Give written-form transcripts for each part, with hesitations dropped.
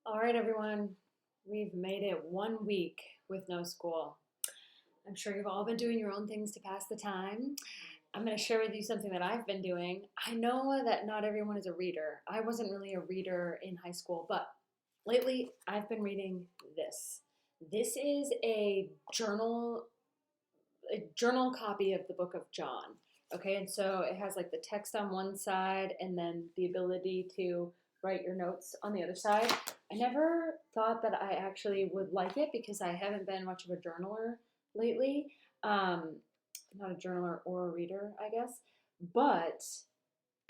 All right, everyone, we've made it 1 week with no school. I'm sure you've all been doing your own things to pass the time. I'm going to share with you something that I've been doing. I know that not everyone is a reader. I wasn't really a reader in high school, but lately I've been reading this. This is a journal copy of the book of John. Okay, and so it has like the text on one side and then the ability to write your notes on the other side. I never thought that I actually would like it because I haven't been much of a journaler lately. Um, Not a journaler or a reader, I guess. But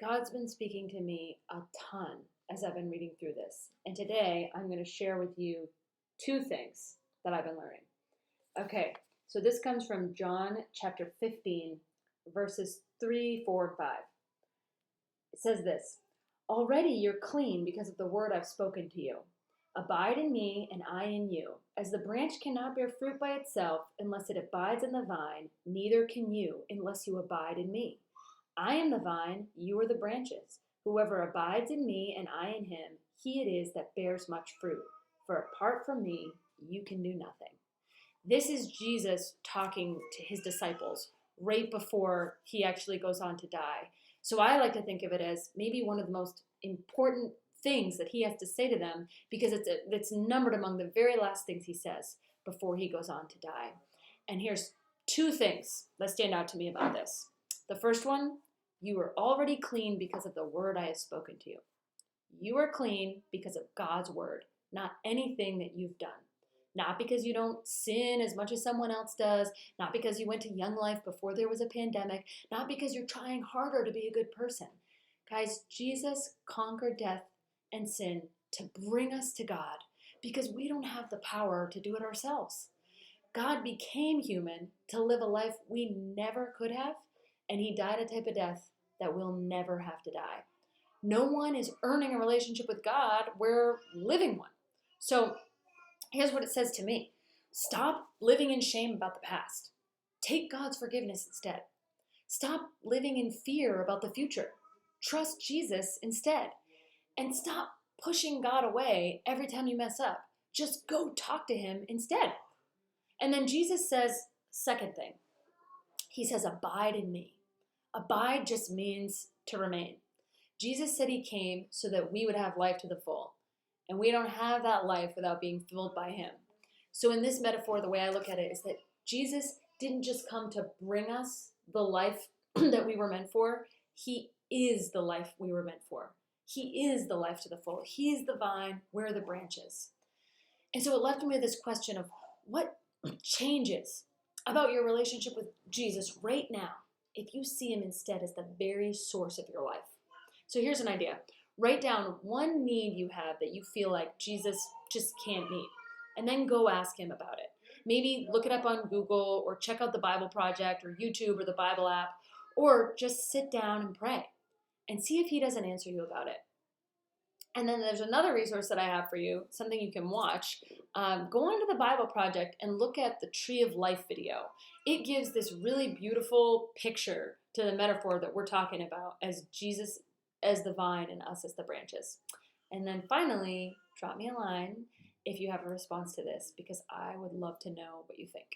God's been speaking to me a ton as I've been reading through this. And today I'm going to share with you two things that I've been learning. Okay, so this comes from John chapter 15, verses 3, 4, and 5. It says this: Already you're clean because of the word I've spoken to you. Abide in me, and I in you. As the branch cannot bear fruit by itself unless it abides in the vine, neither can you unless you abide in me. I am the vine, you are the branches. Whoever abides in me and I in him, he it is that bears much fruit. For apart from me, you can do nothing. This is Jesus talking to his disciples right before he actually goes on to die. So I like to think of it as maybe one of the most important things that he has to say to them, because it's numbered among the very last things he says before he goes on to die. And here's two things that stand out to me about this. The first one: you are already clean because of the word I have spoken to you. You are clean because of God's word, not anything that you've done. Not because you don't sin as much as someone else does, not because you went to Young Life before there was a pandemic, not because you're trying harder to be a good person. Guys, Jesus conquered death and sin to bring us to God because we don't have the power to do it ourselves. God became human to live a life we never could have, and he died a type of death that we'll never have to die. No one is earning a relationship with God, we're living one. So here's what it says to me: stop living in shame about the past. Take God's forgiveness instead. Stop living in fear about the future. Trust Jesus instead. And stop pushing God away every time you mess up. Just go talk to him instead. And then Jesus says, second thing, he says, abide in me. Abide just means to remain. Jesus said he came so that we would have life to the full. And we don't have that life without being filled by him. So in this metaphor, the way I look at it is that Jesus didn't just come to bring us the life that we were meant for. He is the life we were meant for. He is the life to the full. He's the vine, we're the branches. And so it left me with this question of what changes about your relationship with Jesus right now if you see him instead as the very source of your life. So here's an idea. Write down one need you have that you feel like Jesus just can't meet, and then go ask him about it. Maybe look it up on Google or check out the Bible Project or YouTube or the Bible app, or just sit down and pray and see if he doesn't answer you about it. And then there's another resource that I have for you, something you can watch. Go onto the Bible Project and look at the Tree of Life video. It gives this really beautiful picture to the metaphor that we're talking about as Jesus as the vine and us as the branches. And then finally, drop me a line if you have a response to this, because I would love to know what you think.